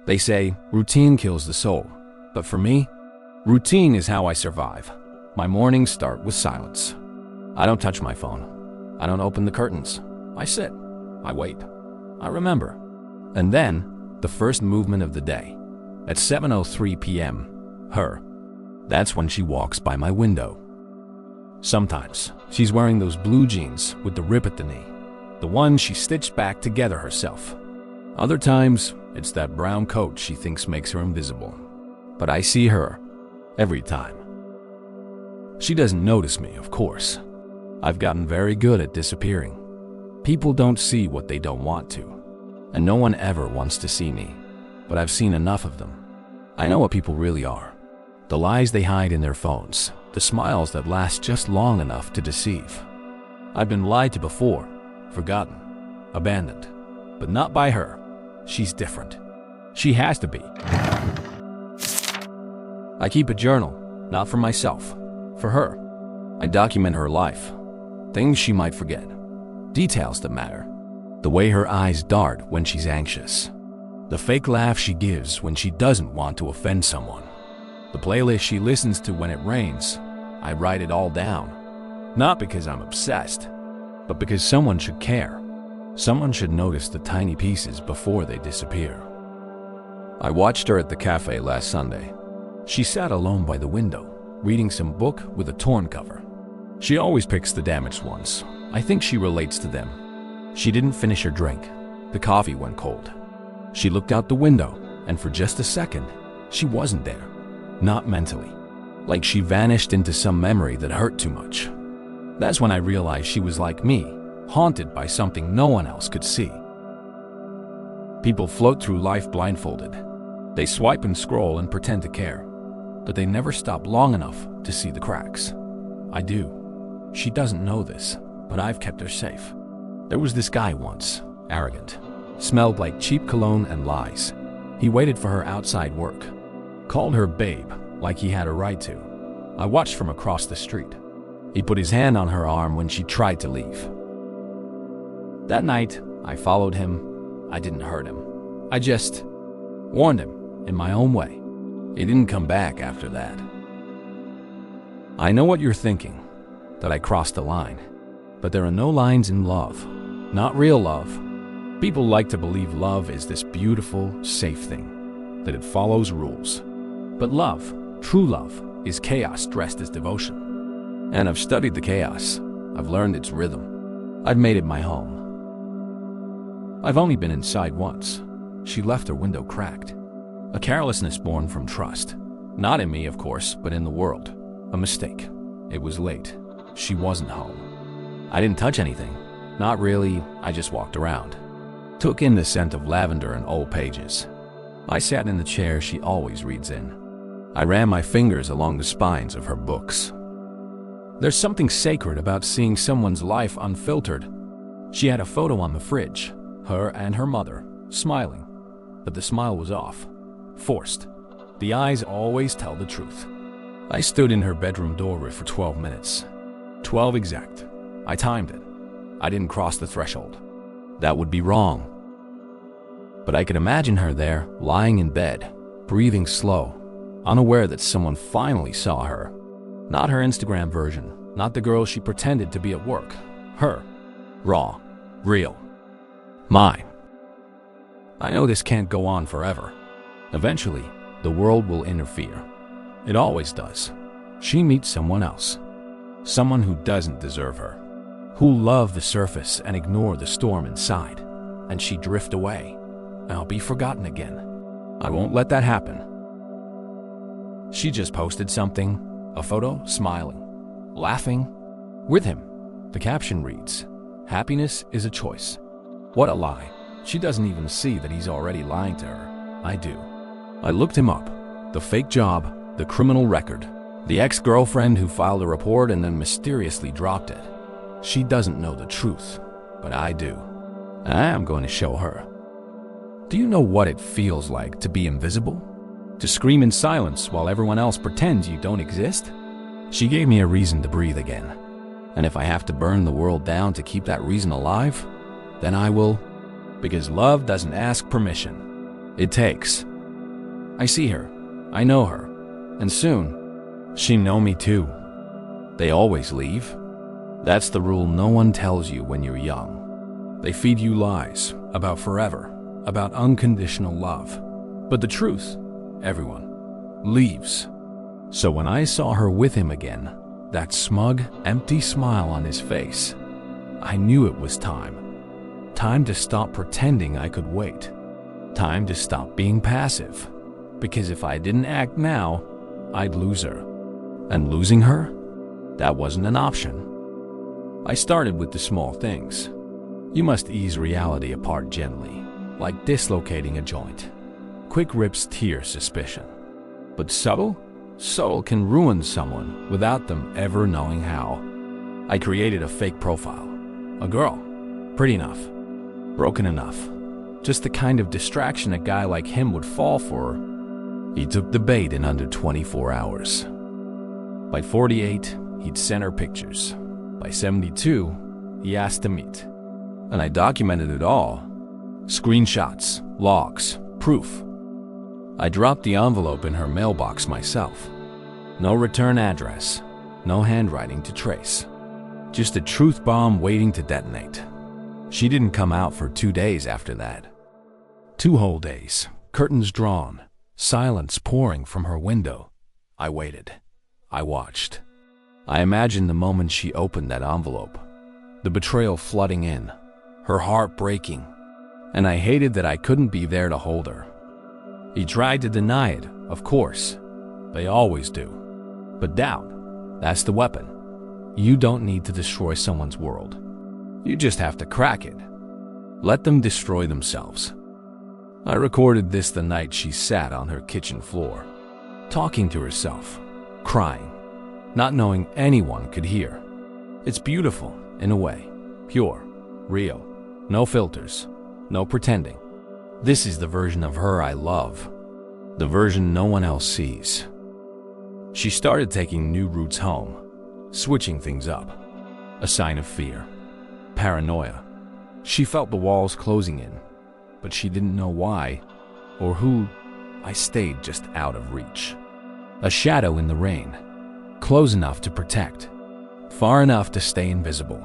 They say routine kills the soul, but for me, routine is how I survive. My mornings start with silence. I don't touch my phone. I don't open the curtains. I sit. I wait. I remember. And then, the first movement of the day. At 7:03 p.m., her. That's when she walks by my window. Sometimes, she's wearing those blue jeans with the rip at the knee, the one she stitched back together herself. Other times, it's that brown coat she thinks makes her invisible. But I see her every time. She doesn't notice me, of course. I've gotten very good at disappearing. People don't see what they don't want to, and no one ever wants to see me, but I've seen enough of them. I know what people really are. The lies they hide in their phones, the smiles that last just long enough to deceive. I've been lied to before, forgotten, abandoned, but not by her. She's different. She has to be. I keep a journal, not for myself, for her. I document her life, things she might forget, details that matter, the way her eyes dart when she's anxious, the fake laugh she gives when she doesn't want to offend someone, the playlist she listens to when it rains. I write it all down, not because I'm obsessed, but because someone should care. Someone should notice the tiny pieces before they disappear. I watched her at the cafe last Sunday. She sat alone by the window, reading some book with a torn cover. She always picks the damaged ones. I think she relates to them. She didn't finish her drink. The coffee went cold. She looked out the window, and for just a second, she wasn't there. Not mentally. Like she vanished into some memory that hurt too much. That's when I realized she was like me, haunted by something no one else could see. People float through life blindfolded. They swipe and scroll and pretend to care, but they never stop long enough to see the cracks. I do. She doesn't know this, but I've kept her safe. There was this guy once, arrogant, smelled like cheap cologne and lies. He waited for her outside work, called her babe like he had a right to. I watched from across the street. He put his hand on her arm when she tried to leave. That night, I followed him. I didn't hurt him. I just warned him in my own way. He didn't come back after that. I know what you're thinking, that I crossed the line. But there are no lines in love, not real love. People like to believe love is this beautiful, safe thing, that it follows rules. But love, true love, is chaos dressed as devotion. And I've studied the chaos. I've learned its rhythm. I've made it my home. I've only been inside once. She left her window cracked. A carelessness born from trust. Not in me, of course, but in the world. A mistake. It was late. She wasn't home. I didn't touch anything. Not really. I just walked around. Took in the scent of lavender and old pages. I sat in the chair she always reads in. I ran my fingers along the spines of her books. There's something sacred about seeing someone's life unfiltered. She had a photo on the fridge, her and her mother, smiling. But the smile was off, forced. The eyes always tell the truth. I stood in her bedroom doorway for 12 minutes. 12 exact. I timed it. I didn't cross the threshold. That would be wrong. But I could imagine her there, lying in bed, breathing slow, unaware that someone finally saw her. Not her Instagram version, not the girl she pretended to be at work. Her. Raw. Real. Mine. I know this can't go on forever. Eventually, the world will interfere. It always does. She meets someone else. Someone who doesn't deserve her. Who'll love the surface and ignore the storm inside. And she drift away. And I'll be forgotten again. I won't let that happen. She just posted something, a photo, smiling, laughing, with him. The caption reads, "Happiness is a choice." What a lie. She doesn't even see that he's already lying to her. I do. I looked him up. The fake job, the criminal record, the ex-girlfriend who filed a report and then mysteriously dropped it. She doesn't know the truth, but I do. And I am going to show her. Do you know what it feels like to be invisible? To scream in silence while everyone else pretends you don't exist? She gave me a reason to breathe again. And if I have to burn the world down to keep that reason alive, then I will. Because love doesn't ask permission. It takes. I see her. I know her. And soon, she know me too. They always leave. That's the rule no one tells you when you're young. They feed you lies about forever, about unconditional love. But the truth, everyone leaves. So when I saw her with him again, that smug, empty smile on his face, I knew it was time. Time to stop pretending I could wait. Time to stop being passive. Because if I didn't act now, I'd lose her. And losing her? That wasn't an option. I started with the small things. You must ease reality apart gently, like dislocating a joint. Quick rips tear suspicion. But subtle? Subtle can ruin someone without them ever knowing how. I created a fake profile. A girl. Pretty enough. Broken enough. Just the kind of distraction a guy like him would fall for. He took the bait in under 24 hours. By 48, he'd sent her pictures. By 72, he asked to meet. And I documented it all. Screenshots, logs, proof. I dropped the envelope in her mailbox myself. No return address, no handwriting to trace. Just a truth bomb waiting to detonate. She didn't come out for 2 days after that. 2 whole days, curtains drawn, silence pouring from her window. I waited. I watched. I imagined the moment she opened that envelope, the betrayal flooding in, her heart breaking, and I hated that I couldn't be there to hold her. He tried to deny it, of course. They always do. But doubt, that's the weapon. You don't need to destroy someone's world. You just have to crack it. Let them destroy themselves. I recorded this the night she sat on her kitchen floor, talking to herself, crying, not knowing anyone could hear. It's beautiful, in a way, pure, real, no filters, no pretending. This is the version of her I love, the version no one else sees. She started taking new routes home, switching things up, a sign of fear, paranoia. She felt the walls closing in, but she didn't know why or who. I stayed just out of reach. A shadow in the rain, close enough to protect, far enough to stay invisible.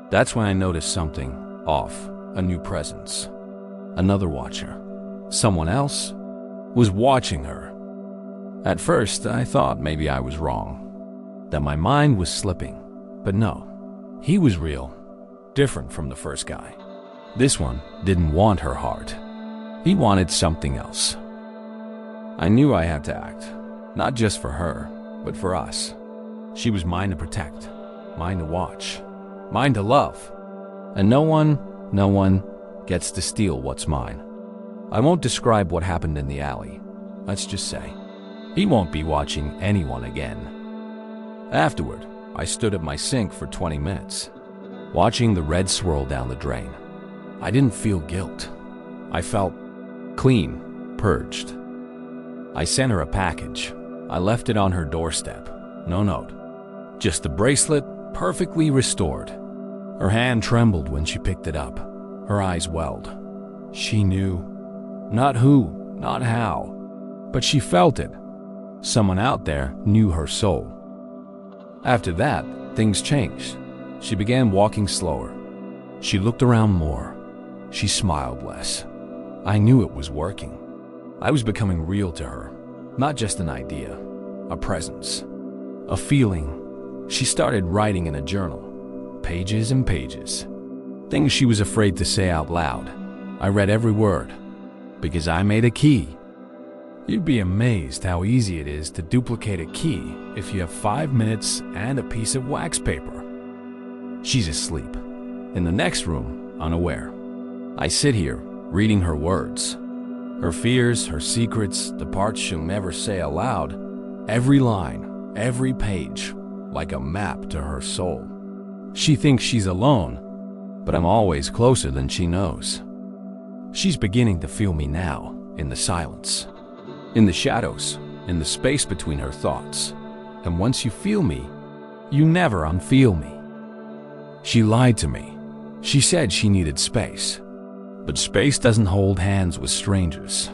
That's when I noticed something off, a new presence. Another watcher, someone else, was watching her. At first, I thought maybe I was wrong, that my mind was slipping. But no, he was real, different from the first guy. This one didn't want her heart. He wanted something else. I knew I had to act, not just for her, but for us. She was mine to protect, mine to watch, mine to love. And no one gets to steal what's mine. I won't describe what happened in the alley. Let's just say, he won't be watching anyone again. Afterward, I stood at my sink for 20 minutes, watching the red swirl down the drain. I didn't feel guilt. I felt clean, purged. I sent her a package. I left it on her doorstep. No note. Just the bracelet, perfectly restored. Her hand trembled when she picked it up. Her eyes welled. She knew. Not who, not how, but she felt it. Someone out there knew her soul. After that, things changed. She began walking slower. She looked around more. She smiled less. I knew it was working. I was becoming real to her, not just an idea, a presence, a feeling. She started writing in a journal, pages and pages, things she was afraid to say out loud. I read every word, because I made a key. You'd be amazed how easy it is to duplicate a key if you have 5 minutes and a piece of wax paper. She's asleep. In the next room, unaware. I sit here, reading her words. Her fears, her secrets, the parts she'll never say aloud. Every line, every page, like a map to her soul. She thinks she's alone, but I'm always closer than she knows. She's beginning to feel me now, in the silence, in the shadows, in the space between her thoughts. And once you feel me, you never unfeel me. She lied to me. She said she needed space. But space doesn't hold hands with strangers.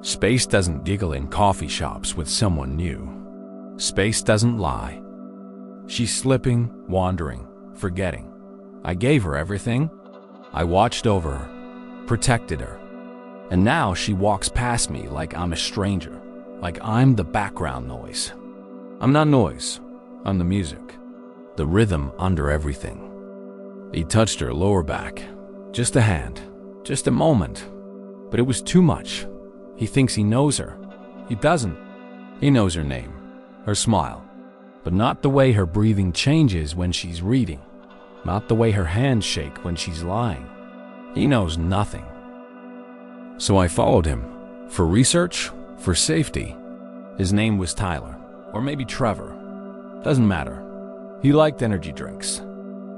Space doesn't giggle in coffee shops with someone new. Space doesn't lie. She's slipping, wandering, forgetting. I gave her everything. I watched over her, protected her. And now she walks past me like I'm a stranger, like I'm the background noise. I'm not noise, I'm the music, the rhythm under everything. He touched her lower back, just a hand, just a moment. But it was too much. He thinks he knows her. He doesn't. He knows her name, her smile, but not the way her breathing changes when she's reading, not the way her hands shake when she's lying. He knows nothing. So I followed him, for research, for safety. His name was Tyler, or maybe Trevor. Doesn't matter. He liked energy drinks.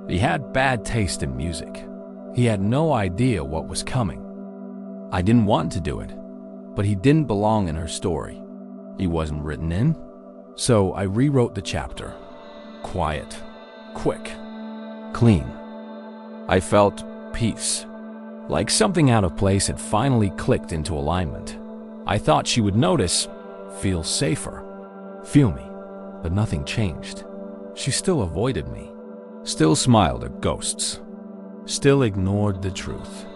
He had bad taste in music. He had no idea what was coming. I didn't want to do it, but he didn't belong in her story. He wasn't written in. So I rewrote the chapter. Quiet, quick, clean. I felt peace. Like something out of place had finally clicked into alignment. I thought she would notice, feel safer, feel me, but nothing changed. She still avoided me, still smiled at ghosts, still ignored the truth.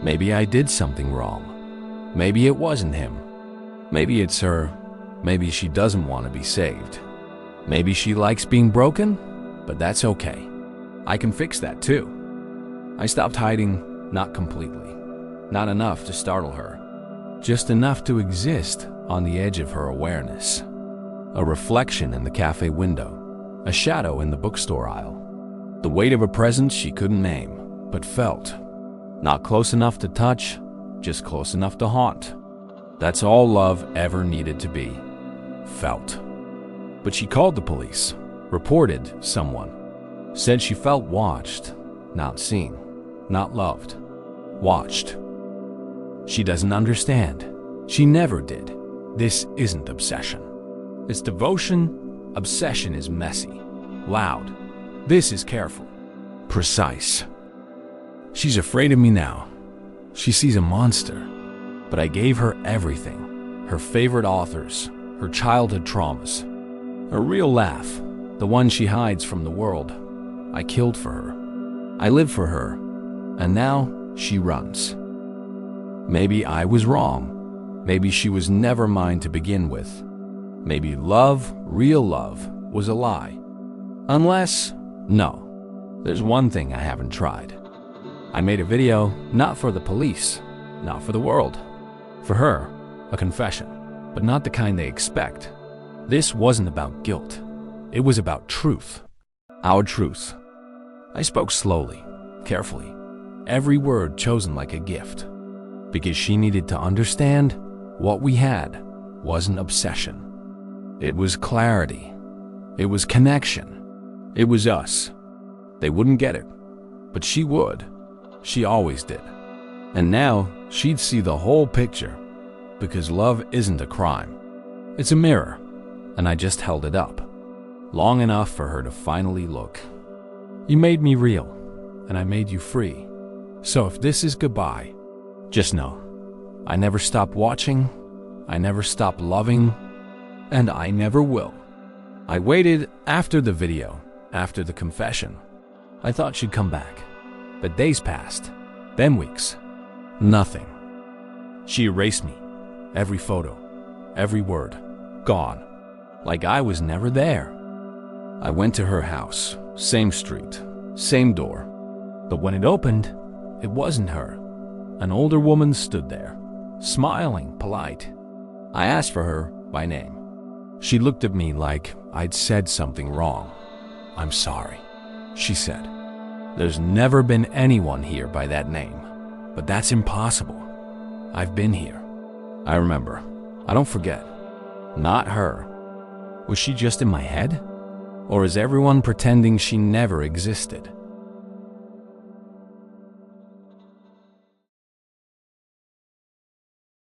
Maybe I did something wrong. Maybe it wasn't him. Maybe it's her. Maybe she doesn't want to be saved. Maybe she likes being broken, but that's okay. I can fix that too. I stopped hiding. Not completely. Not enough to startle her. Just enough to exist on the edge of her awareness. A reflection in the cafe window. A shadow in the bookstore aisle. The weight of a presence she couldn't name, but felt. Not close enough to touch, just close enough to haunt. That's all love ever needed to be. Felt. But she called the police. Reported someone. Said she felt watched, not seen, not loved. Watched. She doesn't understand. She never did. This isn't obsession. It's devotion. Obsession is messy, loud. This is careful, precise. She's afraid of me now. She sees a monster. But I gave her everything. Her favorite authors, her childhood traumas, a real laugh, the one she hides from the world. I killed for her. I lived for her. And now she runs. Maybe I was wrong. Maybe she was never mine to begin with. Maybe love, real love, was a lie. Unless, no, there's one thing I haven't tried. I made a video not for the police, not for the world. For her, a confession, but not the kind they expect. This wasn't about guilt. It was about truth. Our truth. I spoke slowly, carefully. Every word chosen like a gift, because she needed to understand what we had wasn't obsession. It was clarity. It was connection. It was us. They wouldn't get it, but she would. She always did. And now she'd see the whole picture, because love isn't a crime. It's a mirror, and I just held it up, long enough for her to finally look. You made me real, and I made you free. So if this is goodbye, just know, I never stopped watching, I never stopped loving, and I never will. I waited after the video, after the confession. I thought she'd come back, but days passed, then weeks. Nothing. She erased me, every photo, every word, gone, like I was never there. I went to her house, same street, same door, but when it opened, it wasn't her. An older woman stood there, smiling, polite. I asked for her by name. She looked at me like I'd said something wrong. I'm sorry, she said. There's never been anyone here by that name, but that's impossible. I've been here. I remember. I don't forget. Not her. Was she just in my head? Or is everyone pretending she never existed?